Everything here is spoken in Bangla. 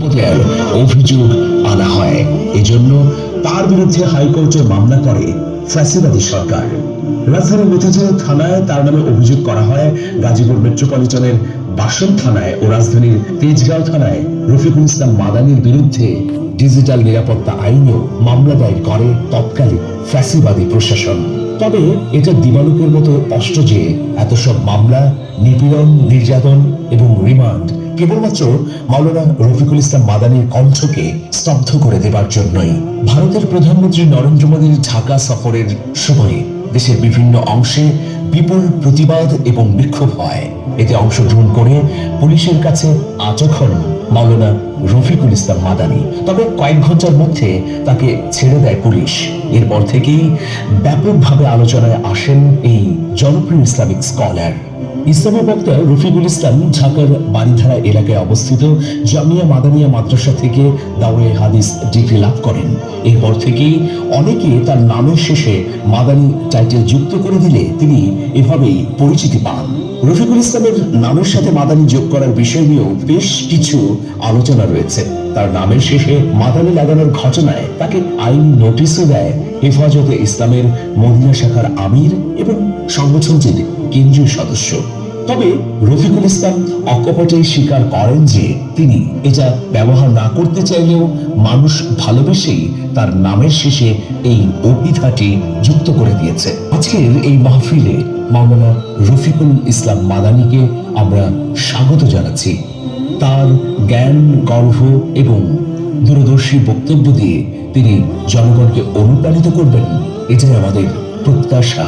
পদের অভিযোগ আনা হয়। এজন্য তার বিরুদ্ধে হাইকোর্টে মামলা করে ফ্যাসিবাদী সরকার। রাজধানীর মতিঝিল থানায় তার নামে অভিযোগ করা হয়। গাজীপুর মেট্রোপলিটনের বাসন থানায় ও রাজধানীর তেজগাঁও থানায় রফিকুল ইসলাম মাদানির বিরুদ্ধে ডিজিটাল নিরাপত্তা আইনেও মামলা দায়ের করে তৎকালীন ফ্যাসিবাদী প্রশাসন। তবে এটা দিবালোকের মতো স্পষ্ট যে এত সব মামলা, নিপীড়ন, নির্যাতন এবং রিমান্ড কেবলমাত্র মাওলানা রফিকুল ইসলাম মাদানির কণ্ঠকে স্তব্ধ করে দেবার জন্যই। ভারতের প্রধানমন্ত্রী নরেন্দ্র মোদীর ঢাকা সফরের সময়ে দেশের বিভিন্ন অংশে বিপুল প্রতিবাদ এবং বিক্ষোভ হয়। এতে অংশগ্রহণ করে পুলিশের কাছে আটক হন মাওলানা রফিকুল ইসলাম মাদানি। তবে কয়েক ঘন্টার মধ্যে তাকে ছেড়ে দেয় পুলিশ। এরপর থেকেই ব্যাপকভাবে আলোচনায় আসেন এই জনপ্রিয় ইসলামিক স্কলার। ইসলামী বক্তা রফিকুল ইসলাম ঢাকার বারিধারা এলাকায় অবস্থিত জামিয়া মাদানিয়া মাদ্রাসা থেকে দাওরায়ে হাদিস ডিগ্রি লাভ করেন। এরপর থেকেই অনেকে তার নামের শেষে মাদানি টাইটেল যুক্ত করে দিলে তিনি এভাবেই পরিচিতি পান। রফিকুল ইসলামের নামের সাথে মাদানি যোগ করার বিষয় নিয়েও বেশ কিছু আলোচনা রয়েছে। তার নামের শেষে মাদানি লাগানোর ঘটনায় তাকে আইনি নোটিশও দেয় হেফাজতে ইসলামের মদিনা শাখার আমির এবং সংগঠনটির কেন্দ্রীয় সদস্য। তবে রফিকুল ইসলাম অকপটেই স্বীকার করেন যে তিনি এটা ব্যবহার না করতে চাইলেও মানুষ ভালোবেসেই তার নামের শেষে এই অভিধাটি যুক্ত করে দিয়েছে। আজকের এই মাহফিলে মাওলানা রফিকুল ইসলাম মাদানিকে আমরা স্বাগত জানাচ্ছি। তার জ্ঞান, গর্ব এবং দূরদর্শী বক্তব্য দিয়ে তিনি জনগণকে অনুপ্রাণিত করবেন, এটাই আমাদের প্রত্যাশা।